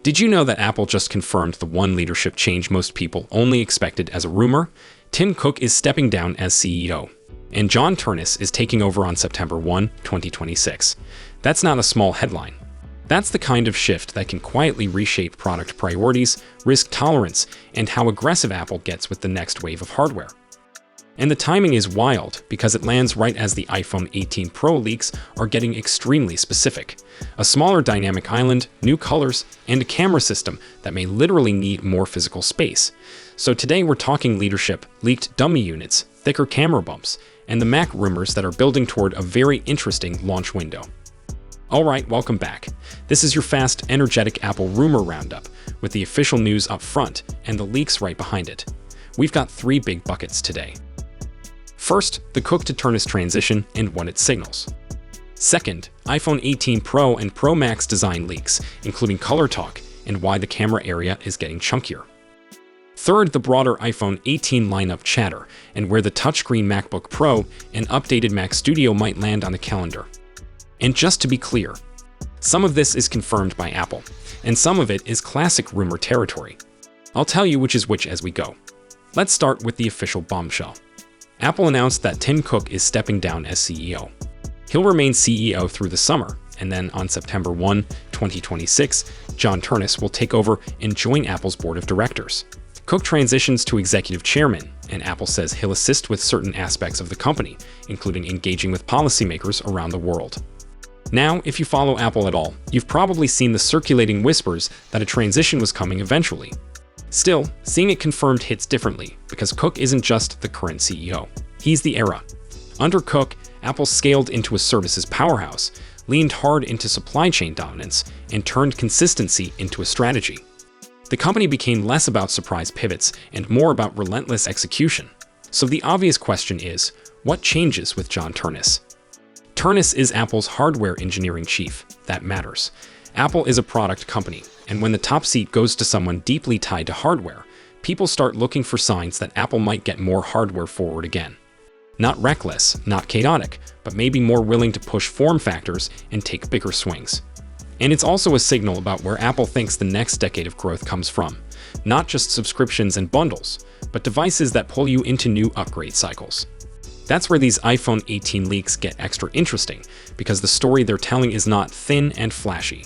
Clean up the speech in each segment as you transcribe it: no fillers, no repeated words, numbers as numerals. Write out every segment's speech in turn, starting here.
Did you know that Apple just confirmed the one leadership change most people only expected as a rumor? Tim Cook is stepping down as CEO, and John Ternus is taking over on September 1, 2026. That's not a small headline. That's the kind of shift that can quietly reshape product priorities, risk tolerance, and how aggressive Apple gets with the next wave of hardware. And the timing is wild because it lands right as the iPhone 18 Pro leaks are getting extremely specific. A smaller dynamic island, new colors, and a camera system that may literally need more physical space. So today we're talking leadership, leaked dummy units, thicker camera bumps, and the Mac rumors that are building toward a very interesting launch window. Alright, welcome back. This is your fast, energetic Apple rumor roundup, with the official news up front and the leaks right behind it. We've got three big buckets today. First, the Cook to Ternus transition and what it signals. Second, iPhone 18 Pro and Pro Max design leaks, including color talk and why the camera area is getting chunkier. Third, the broader iPhone 18 lineup chatter and where the touchscreen MacBook Pro and updated Mac Studio might land on the calendar. And just to be clear, some of this is confirmed by Apple, and some of it is classic rumor territory. I'll tell you which is which as we go. Let's start with the official bombshell. Apple announced that Tim Cook is stepping down as CEO. He'll remain CEO through the summer, and then on September 1, 2026, John Ternus will take over and join Apple's board of directors. Cook transitions to executive chairman, and Apple says he'll assist with certain aspects of the company, including engaging with policymakers around the world. Now, if you follow Apple at all, you've probably seen the circulating whispers that a transition was coming eventually. Still, seeing it confirmed hits differently, because Cook isn't just the current CEO. He's the era. Under Cook, Apple scaled into a services powerhouse, leaned hard into supply chain dominance, and turned consistency into a strategy. The company became less about surprise pivots and more about relentless execution. So the obvious question is, what changes with John Ternus? Ternus is Apple's hardware engineering chief. That matters. Apple is a product company, and when the top seat goes to someone deeply tied to hardware, people start looking for signs that Apple might get more hardware forward again. Not reckless, not chaotic, but maybe more willing to push form factors and take bigger swings. And it's also a signal about where Apple thinks the next decade of growth comes from. Not just subscriptions and bundles, but devices that pull you into new upgrade cycles. That's where these iPhone 18 leaks get extra interesting, because the story they're telling is not thin and flashy.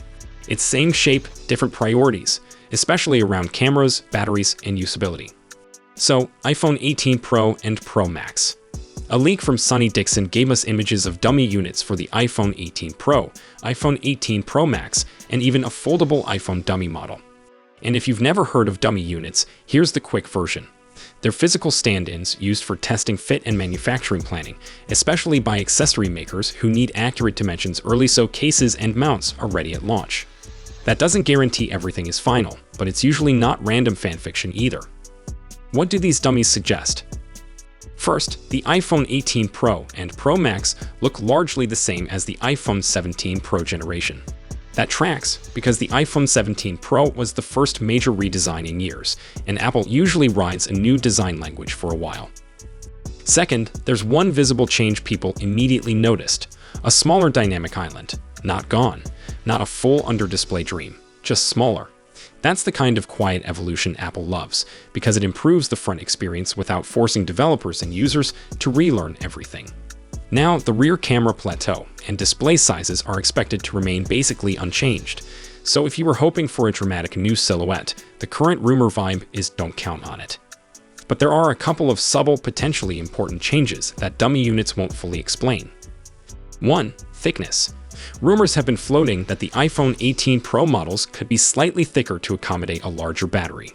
It's same shape, different priorities, especially around cameras, batteries, and usability. So, iPhone 18 Pro and Pro Max. A leak from Sonny Dixon gave us images of dummy units for the iPhone 18 Pro, iPhone 18 Pro Max, and even a foldable iPhone dummy model. And if you've never heard of dummy units, here's the quick version. They're physical stand-ins used for testing fit and manufacturing planning, especially by accessory makers who need accurate dimensions early so cases and mounts are ready at launch. That doesn't guarantee everything is final, but it's usually not random fanfiction either. What do these dummies suggest? First, the iPhone 18 Pro and Pro Max look largely the same as the iPhone 17 Pro generation. That tracks because the iPhone 17 Pro was the first major redesign in years, and Apple usually rides a new design language for a while. Second, there's one visible change people immediately noticed: a smaller dynamic island. Not gone. Not a full under-display dream, just smaller. That's the kind of quiet evolution Apple loves, because it improves the front experience without forcing developers and users to relearn everything. Now, the rear camera plateau and display sizes are expected to remain basically unchanged. So if you were hoping for a dramatic new silhouette, the current rumor vibe is don't count on it. But there are a couple of subtle, potentially important changes that dummy units won't fully explain. 1. Thickness. Rumors have been floating that the iPhone 18 Pro models could be slightly thicker to accommodate a larger battery.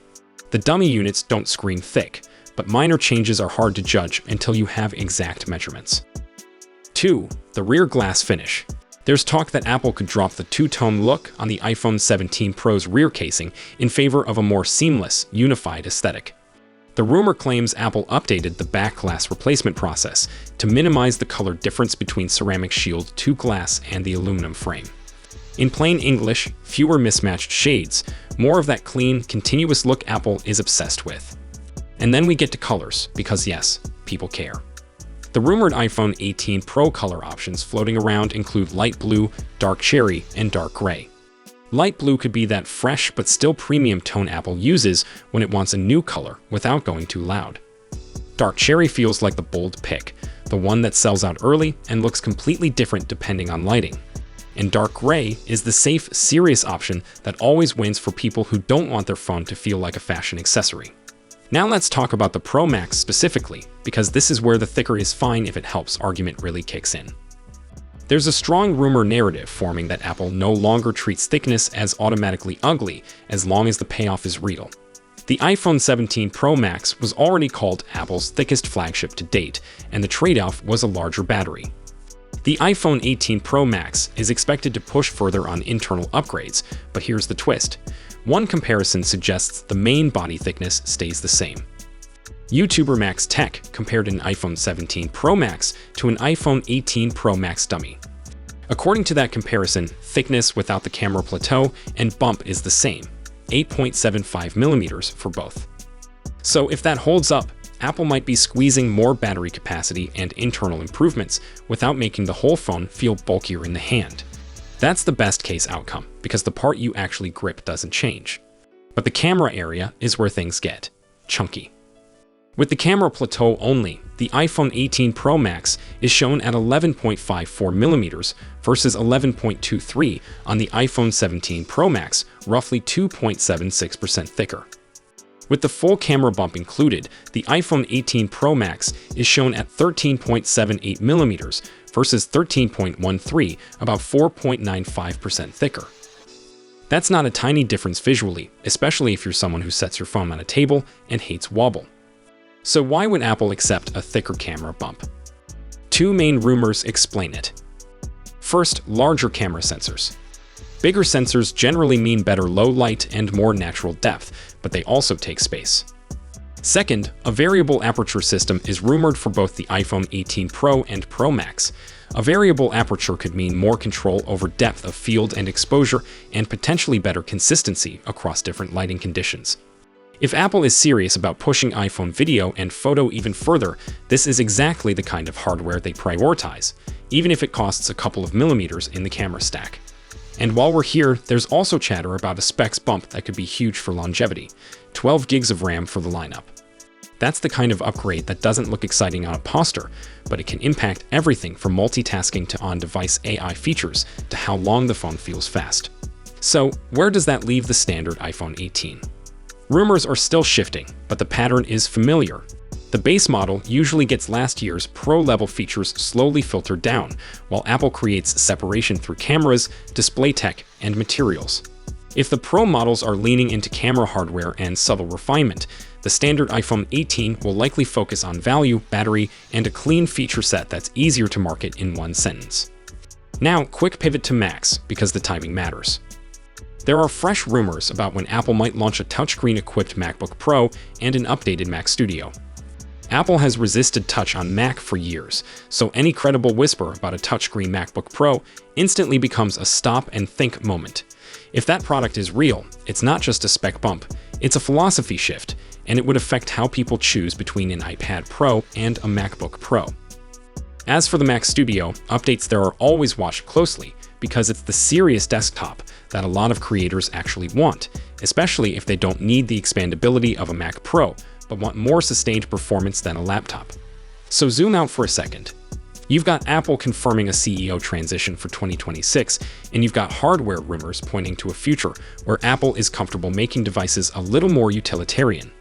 The dummy units don't scream thick, but minor changes are hard to judge until you have exact measurements. 2. The rear glass finish. There's talk that Apple could drop the two-tone look on the iPhone 17 Pro's rear casing in favor of a more seamless, unified aesthetic. The rumor claims Apple updated the back glass replacement process to minimize the color difference between Ceramic Shield 2 glass and the aluminum frame. In plain English, fewer mismatched shades, more of that clean, continuous look Apple is obsessed with. And then we get to colors, because yes, people care. The rumored iPhone 18 Pro color options floating around include light blue, dark cherry, and dark gray. Light blue could be that fresh but still premium tone Apple uses when it wants a new color without going too loud. Dark cherry feels like the bold pick, the one that sells out early and looks completely different depending on lighting. And dark gray is the safe, serious option that always wins for people who don't want their phone to feel like a fashion accessory. Now let's talk about the Pro Max specifically, because this is where the thicker is fine if it helps argument really kicks in. There's a strong rumor narrative forming that Apple no longer treats thickness as automatically ugly as long as the payoff is real. The iPhone 17 Pro Max was already called Apple's thickest flagship to date, and the trade-off was a larger battery. The iPhone 18 Pro Max is expected to push further on internal upgrades, but here's the twist. One comparison suggests the main body thickness stays the same. YouTuber Max Tech compared an iPhone 17 Pro Max to an iPhone 18 Pro Max dummy. According to that comparison, thickness without the camera plateau and bump is the same, 8.75 millimeters for both. So if that holds up, Apple might be squeezing more battery capacity and internal improvements without making the whole phone feel bulkier in the hand. That's the best case outcome, because the part you actually grip doesn't change. But the camera area is where things get chunky. With the camera plateau only, the iPhone 18 Pro Max is shown at 11.54 millimeters versus 11.23 on the iPhone 17 Pro Max, roughly 2.76% thicker. With the full camera bump included, the iPhone 18 Pro Max is shown at 13.78 millimeters versus 13.13, about 4.95% thicker. That's not a tiny difference visually, especially if you're someone who sets your phone on a table and hates wobble. So why would Apple accept a thicker camera bump? Two main rumors explain it. First, larger camera sensors. Bigger sensors generally mean better low light and more natural depth, but they also take space. Second, a variable aperture system is rumored for both the iPhone 18 Pro and Pro Max. A variable aperture could mean more control over depth of field and exposure and potentially better consistency across different lighting conditions. If Apple is serious about pushing iPhone video and photo even further, this is exactly the kind of hardware they prioritize, even if it costs a couple of millimeters in the camera stack. And while we're here, there's also chatter about a specs bump that could be huge for longevity, 12 gigs of RAM for the lineup. That's the kind of upgrade that doesn't look exciting on a poster, but it can impact everything from multitasking to on-device AI features to how long the phone feels fast. So, where does that leave the standard iPhone 18? Rumors are still shifting, but the pattern is familiar. The base model usually gets last year's Pro-level features slowly filtered down, while Apple creates separation through cameras, display tech, and materials. If the Pro models are leaning into camera hardware and subtle refinement, the standard iPhone 18 will likely focus on value, battery, and a clean feature set that's easier to market in one sentence. Now, quick pivot to Macs, because the timing matters. There are fresh rumors about when Apple might launch a touchscreen-equipped MacBook Pro and an updated Mac Studio. Apple has resisted touch on Mac for years, so any credible whisper about a touchscreen MacBook Pro instantly becomes a stop-and-think moment. If that product is real, it's not just a spec bump, it's a philosophy shift, and it would affect how people choose between an iPad Pro and a MacBook Pro. As for the Mac Studio, updates there are always watched closely, because it's the serious desktop that a lot of creators actually want, especially if they don't need the expandability of a Mac Pro, but want more sustained performance than a laptop. So zoom out for a second. You've got Apple confirming a CEO transition for 2026, and you've got hardware rumors pointing to a future where Apple is comfortable making devices a little more utilitarian.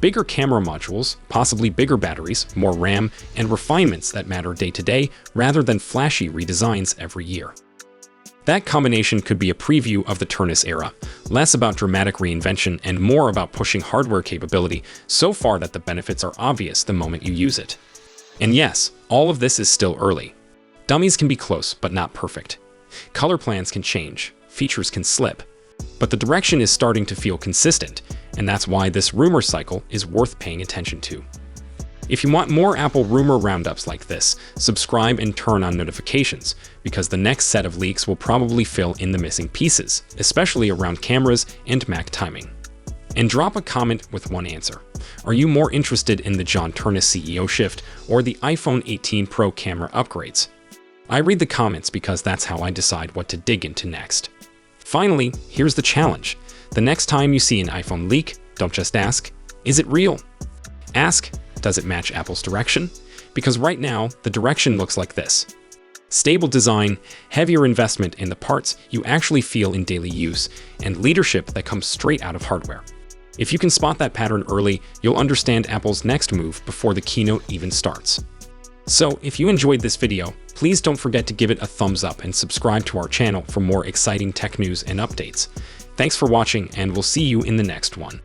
Bigger camera modules, possibly bigger batteries, more RAM, and refinements that matter day to day rather than flashy redesigns every year. That combination could be a preview of the Ternus era, less about dramatic reinvention and more about pushing hardware capability so far that the benefits are obvious the moment you use it. And yes, all of this is still early. Dummies can be close, but not perfect. Color plans can change, features can slip. But the direction is starting to feel consistent, and that's why this rumor cycle is worth paying attention to. If you want more Apple rumor roundups like this, subscribe and turn on notifications, because the next set of leaks will probably fill in the missing pieces, especially around cameras and Mac timing. And drop a comment with one answer. Are you more interested in the John Ternus CEO shift or the iPhone 18 Pro camera upgrades? I read the comments because that's how I decide what to dig into next. Finally, here's the challenge. The next time you see an iPhone leak, don't just ask, is it real? Ask, does it match Apple's direction? Because right now, the direction looks like this. Stable design, heavier investment in the parts you actually feel in daily use, and leadership that comes straight out of hardware. If you can spot that pattern early, you'll understand Apple's next move before the keynote even starts. So, if you enjoyed this video, please don't forget to give it a thumbs up and subscribe to our channel for more exciting tech news and updates. Thanks for watching, and we'll see you in the next one.